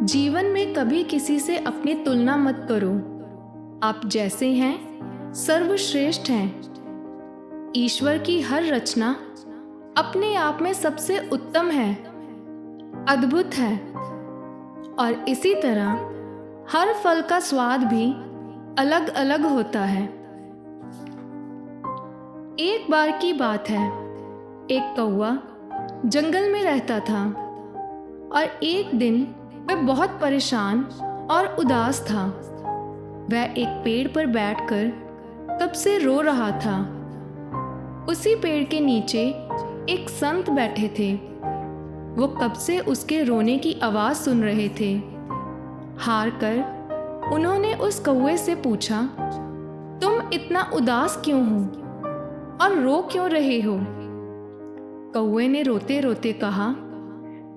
जीवन में कभी किसी से अपनी तुलना मत करो। आप जैसे हैं सर्वश्रेष्ठ हैं। ईश्वर की हर रचना अपने आप में सबसे उत्तम है, अद्भुत है। और इसी तरह हर फल का स्वाद भी अलग अलग होता है। एक बार की बात है, एक कौवा जंगल में रहता था और एक दिन वह बहुत परेशान और उदास था। वह एक पेड़ पर बैठकर कब से रो रहा था। उसी पेड़ के नीचे एक संत बैठे थे। वो कब से उसके रोने की आवाज़ सुन रहे थे। हार कर उन्होंने उस कौवे से पूछा, तुम इतना उदास क्यों हो और रो क्यों रहे हो? कौवे ने रोते रोते कहा,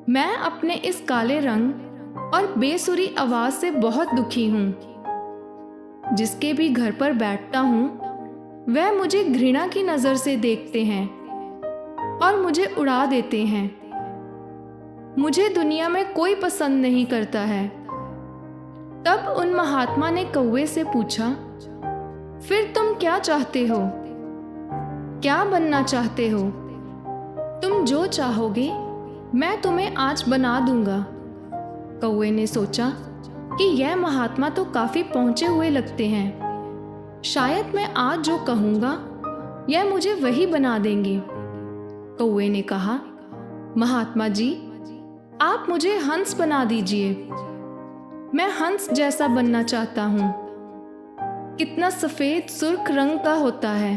मैं अपने इस काले रंग और बेसुरी आवाज से बहुत दुखी हूँ। जिसके भी घर पर बैठता हूँ वह मुझे घृणा की नज़र से देखते हैं और मुझे उड़ा देते हैं। मुझे दुनिया में कोई पसंद नहीं करता है। तब उन महात्मा ने कौवे से पूछा, फिर तुम क्या चाहते हो? क्या बनना चाहते हो? तुम जो चाहोगे मैं तुम्हें आज बना दूंगा। कौवे ने सोचा कि यह महात्मा तो काफी पहुंचे हुए लगते हैं। शायद मैं आज जो कहूंगा यह मुझे वही बना देंगे। कौवे ने कहा, महात्मा जी, आप मुझे हंस बना दीजिए। मैं हंस जैसा बनना चाहता हूँ। कितना सफेद सुर्ख रंग का होता है।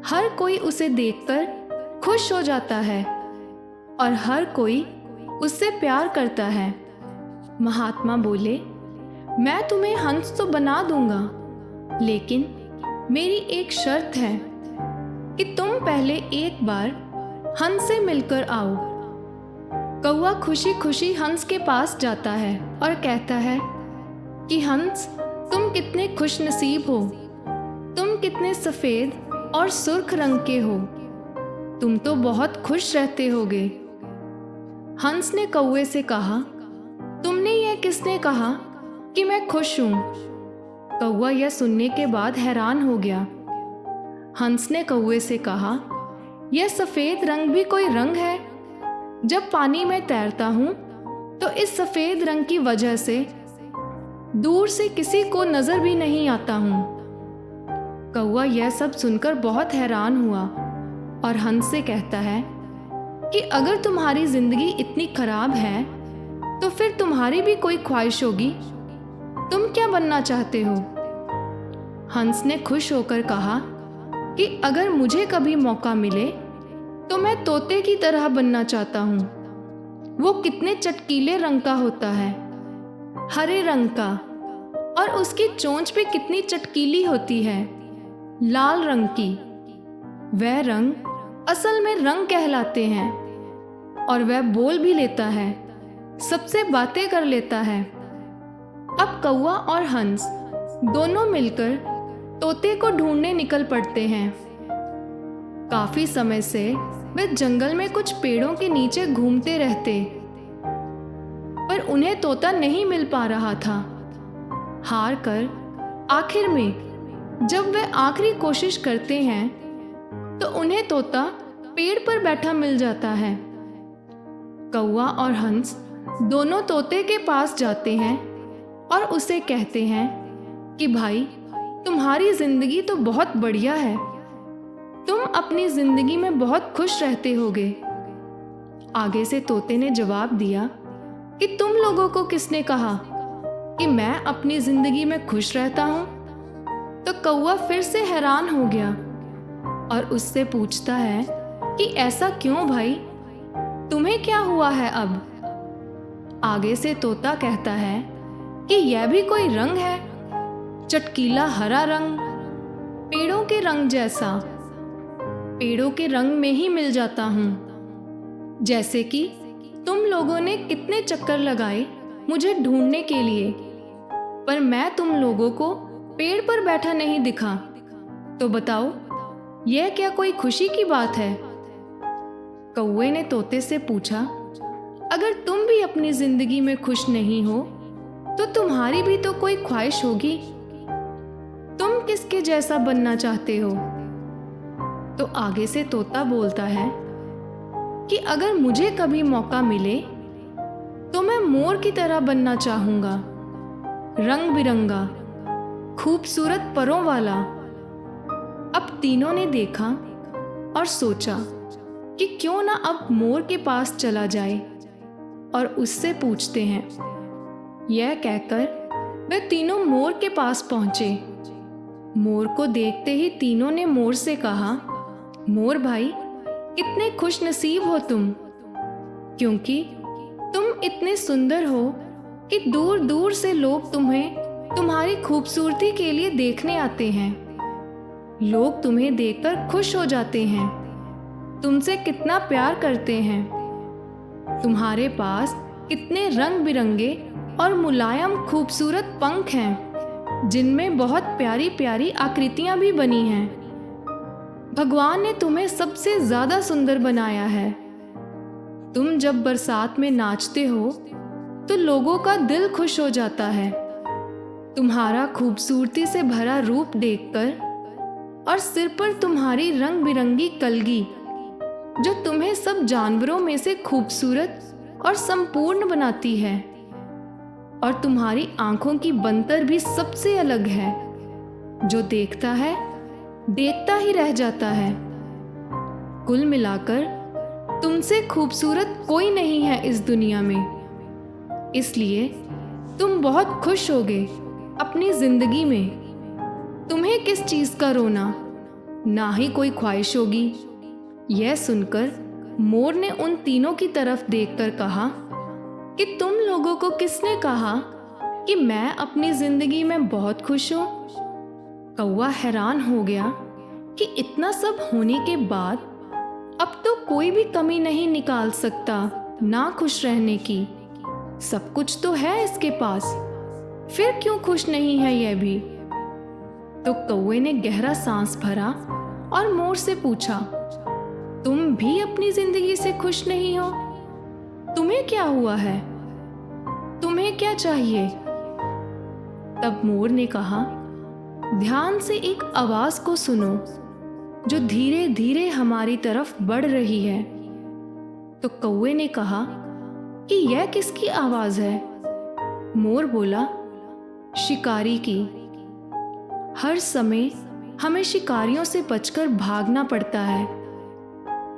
हर कोई उसे देखकर खुश हो जाता है और हर कोई उससे प्यार करता है। महात्मा बोले, मैं तुम्हें हंस तो बना दूंगा, लेकिन मेरी एक शर्त है कि तुम पहले एक बार हंस से मिलकर आओ। कौवा खुशी खुशी हंस के पास जाता है और कहता है कि हंस, तुम कितने खुश नसीब हो। तुम कितने सफ़ेद और सुर्ख रंग के हो। तुम तो बहुत खुश रहते होगे। हंस ने कौवे से कहा, तुमने यह किसने कहा कि मैं खुश हूं? कौवा यह सुनने के बाद हैरान हो गया। हंस ने कौवे से कहा, यह सफेद रंग भी कोई रंग है? जब पानी में तैरता हूं तो इस सफेद रंग की वजह से दूर से किसी को नजर भी नहीं आता हूं। कौवा यह सब सुनकर बहुत हैरान हुआ और हंस से कहता है कि अगर तुम्हारी जिंदगी इतनी खराब है तो फिर तुम्हारी भी कोई ख्वाहिश होगी। तुम क्या बनना चाहते हो? हंस ने खुश होकर कहा कि अगर मुझे कभी मौका मिले तो मैं तोते की तरह बनना चाहता हूँ। वो कितने चटकीले रंग का होता है, हरे रंग का, और उसकी चोंच पे कितनी चटकीली होती है, लाल रंग की। वह रंग असल में रंग कहलाते हैं और वह बोल भी लेता है, सबसे बातें कर लेता है। अब कौवा और हंस दोनों मिलकर तोते को ढूंढने निकल पड़ते हैं। काफी समय से वे जंगल में कुछ पेड़ों के नीचे घूमते रहते, पर उन्हें तोता नहीं मिल पा रहा था। हार कर आखिर में जब वे आखिरी कोशिश करते हैं तो उन्हें तोता पेड़ पर बैठा मिल जाता है। कौवा और हंस दोनों तोते के पास जाते हैं और उसे कहते हैं कि भाई, तुम्हारी जिंदगी तो बहुत बढ़िया है। तुम अपनी जिंदगी में बहुत खुश रहते होगे। आगे से तोते ने जवाब दिया कि तुम लोगों को किसने कहा कि मैं अपनी जिंदगी में खुश रहता हूँ? तो कौवा फिर से हैरान हो गया और उससे पूछता है कि ऐसा क्यों भाई, तुम्हें क्या हुआ है अब? आगे से तोता कहता है कि यह भी कोई रंग है, चटकीला हरा रंग, पेड़ों के रंग जैसा। पेड़ों के रंग में ही मिल जाता हूँ। जैसे कि तुम लोगों ने कितने चक्कर लगाए मुझे ढूंढने के लिए, पर मैं तुम लोगों को पेड़ पर बैठा नहीं दिखा। तो बताओ, यह क्या कोई खुशी की बात है? कौवे ने तोते से पूछा, अगर तुम भी अपनी जिंदगी में खुश नहीं हो तो तुम्हारी भी तो कोई ख्वाहिश होगी। तुम किसके जैसा बनना चाहते हो? तो आगे से तोता बोलता है कि अगर मुझे कभी मौका मिले तो मैं मोर की तरह बनना चाहूंगा, रंग बिरंगा, खूबसूरत परों वाला। अब तीनों ने देखा और सोचा कि क्यों ना अब मोर के पास चला जाए और उससे पूछते हैं। यह कहकर वे तीनों मोर के पास पहुंचे। मोर को देखते ही तीनों ने मोर से कहा, मोर भाई, कितने खुश नसीब हो तुम, क्योंकि तुम इतने सुंदर हो कि दूर दूर से लोग तुम्हें तुम्हारी खूबसूरती के लिए देखने आते हैं। लोग तुम्हें देखकर खुश हो जाते हैं, तुमसे कितना प्यार करते हैं। तुम्हारे पास कितने रंग बिरंगे और मुलायम खूबसूरत पंख हैं, जिनमें बहुत प्यारी प्यारी आकृतियां भी बनी हैं। भगवान ने तुम्हें सबसे ज्यादा सुंदर बनाया है। तुम जब बरसात में नाचते हो तो लोगों का दिल खुश हो जाता है। तुम्हारा खूबसूरती से भरा रूप देखकर और सिर पर तुम्हारी रंग बिरंगी कलगी, जो तुम्हें सब जानवरों में से खूबसूरत और संपूर्ण बनाती है, और तुम्हारी आंखों की बनतर भी सबसे अलग है, जो देखता है देखता ही रह जाता है। कुल मिलाकर तुमसे खूबसूरत कोई नहीं है इस दुनिया में। इसलिए तुम बहुत खुश होगे अपनी जिंदगी में। तुम्हें किस चीज का रोना, ना ही कोई ख्वाहिश होगी। यह सुनकर मोर ने उन तीनों की तरफ देखकर कहा कि तुम लोगों को किसने कहा कि मैं अपनी जिंदगी में बहुत खुश हूं? कौवा हैरान हो गया कि इतना सब होने के बाद अब तो कोई भी कमी नहीं निकाल सकता ना खुश रहने की। सब कुछ तो है इसके पास, फिर क्यों खुश नहीं है यह भी? तो कौवे ने गहरा सांस भरा और मोर से पूछा, तुम भी अपनी जिंदगी से खुश नहीं हो? तुम्हें क्या हुआ है? तुम्हें क्या चाहिए? तब मोर ने कहा, ध्यान से एक आवाज को सुनो जो धीरे धीरे हमारी तरफ बढ़ रही है। तो कौवे ने कहा कि यह किसकी आवाज है? मोर बोला, शिकारी की। हर समय हमें शिकारियों से बचकर भागना पड़ता है।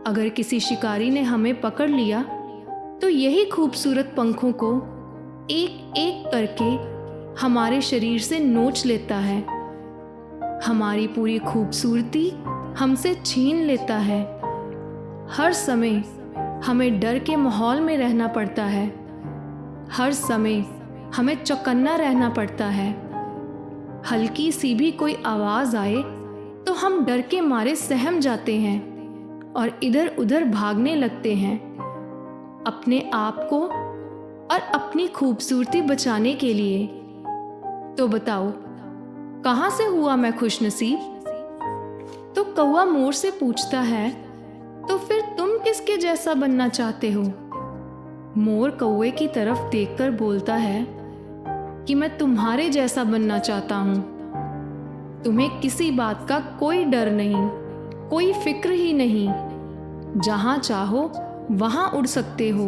अगर किसी शिकारी ने हमें पकड़ लिया तो यही खूबसूरत पंखों को एक एक करके हमारे शरीर से नोच लेता है, हमारी पूरी खूबसूरती हमसे छीन लेता है। हर समय हमें डर के माहौल में रहना पड़ता है। हर समय हमें चौकन्ना रहना पड़ता है। हल्की सी भी कोई आवाज आए तो हम डर के मारे सहम जाते हैं और इधर उधर भागने लगते हैं, अपने आप को और अपनी खूबसूरती बचाने के लिए। तो बताओ, कहां से हुआ मैं खुशनसीब? तो कौवा मोर से पूछता है, तो फिर तुम किसके जैसा बनना चाहते हो? मोर कौवे की तरफ देखकर बोलता है कि मैं तुम्हारे जैसा बनना चाहता हूं। तुम्हें किसी बात का कोई डर नहीं, कोई फिक्र ही नहीं। जहां चाहो वहां उड़ सकते हो,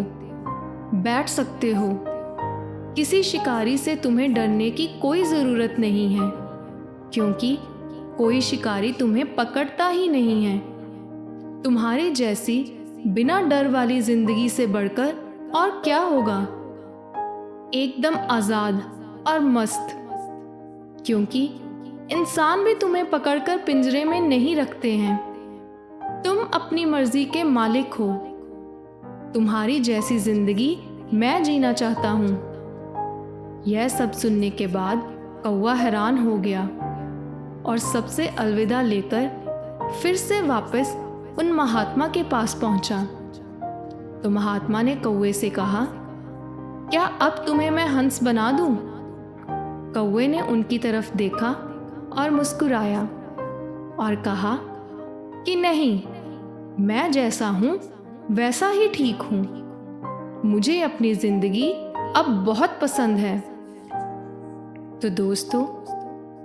बैठ सकते हो। किसी शिकारी से तुम्हें डरने की कोई जरूरत नहीं है, क्योंकि कोई शिकारी तुम्हें पकड़ता ही नहीं है। तुम्हारी जैसी बिना डर वाली जिंदगी से बढ़कर और क्या होगा? एकदम आजाद और मस्त, क्योंकि इंसान भी तुम्हें पकड़कर पिंजरे में नहीं रखते हैं। तुम अपनी मर्जी के मालिक हो। तुम्हारी जैसी जिंदगी मैं जीना चाहता हूं। यह सब सुनने के बाद कौवा हैरान हो गया और सबसे अलविदा लेकर फिर से वापस उन महात्मा के पास पहुंचा। तो महात्मा ने कौवे से कहा, क्या अब तुम्हें मैं हंस बना दूं? कौवे ने उनकी तरफ देखा और मुस्कुराया और कहा कि नहीं, मैं जैसा हूं वैसा ही ठीक हूं। मुझे अपनी जिंदगी अब बहुत पसंद है। तो दोस्तों,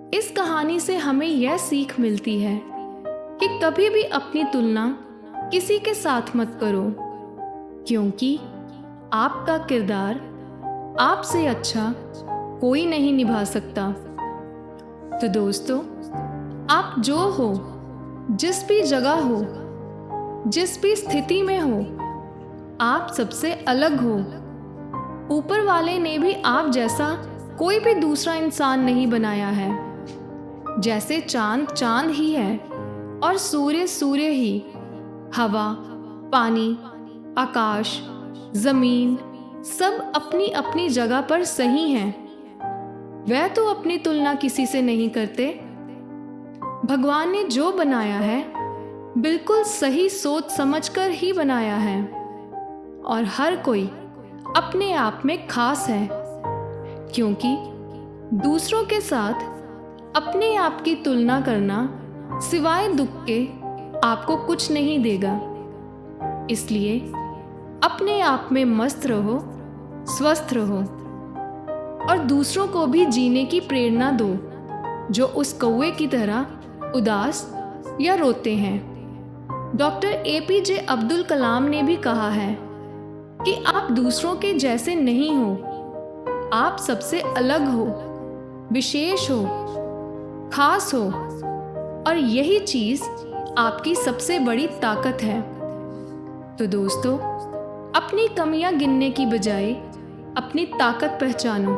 इस कहानी से हमें यह सीख मिलती है कि कभी भी अपनी तुलना किसी के साथ मत करो, क्योंकि आपका किरदार आपसे अच्छा कोई नहीं निभा सकता। तो दोस्तों, आप जो हो, जिस भी जगह हो, जिस भी स्थिति में हो, आप सबसे अलग हो। ऊपर वाले ने भी आप जैसा कोई भी दूसरा इंसान नहीं बनाया है। जैसे चांद चांद ही है और सूर्य सूर्य ही, हवा, पानी, आकाश, जमीन सब अपनी अपनी जगह पर सही हैं। वह तो अपनी तुलना किसी से नहीं करते। भगवान ने जो बनाया है बिल्कुल सही सोच समझकर ही बनाया है, और हर कोई अपने आप में खास है, क्योंकि दूसरों के साथ अपने आप की तुलना करना सिवाय दुख के आपको कुछ नहीं देगा। इसलिए अपने आप में मस्त रहो, स्वस्थ रहो और दूसरों को भी जीने की प्रेरणा दो जो उस कौवे की तरह उदास या रोते हैं। डॉक्टर APJ अब्दुल कलाम ने भी कहा है कि आप दूसरों के जैसे नहीं हो, आप सबसे अलग हो, विशेष हो, खास हो, और यही चीज आपकी सबसे बड़ी ताकत है। तो दोस्तों, अपनी कमियां गिनने की बजाय अपनी ताकत पहचानो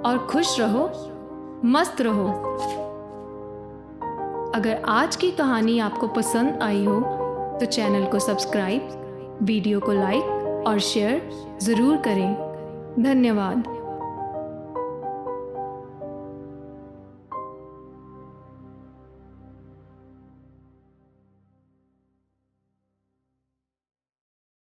और खुश रहो, मस्त रहो। अगर आज की कहानी आपको पसंद आई हो तो चैनल को सब्सक्राइब, वीडियो को लाइक और शेयर ज़रूर करें। धन्यवाद।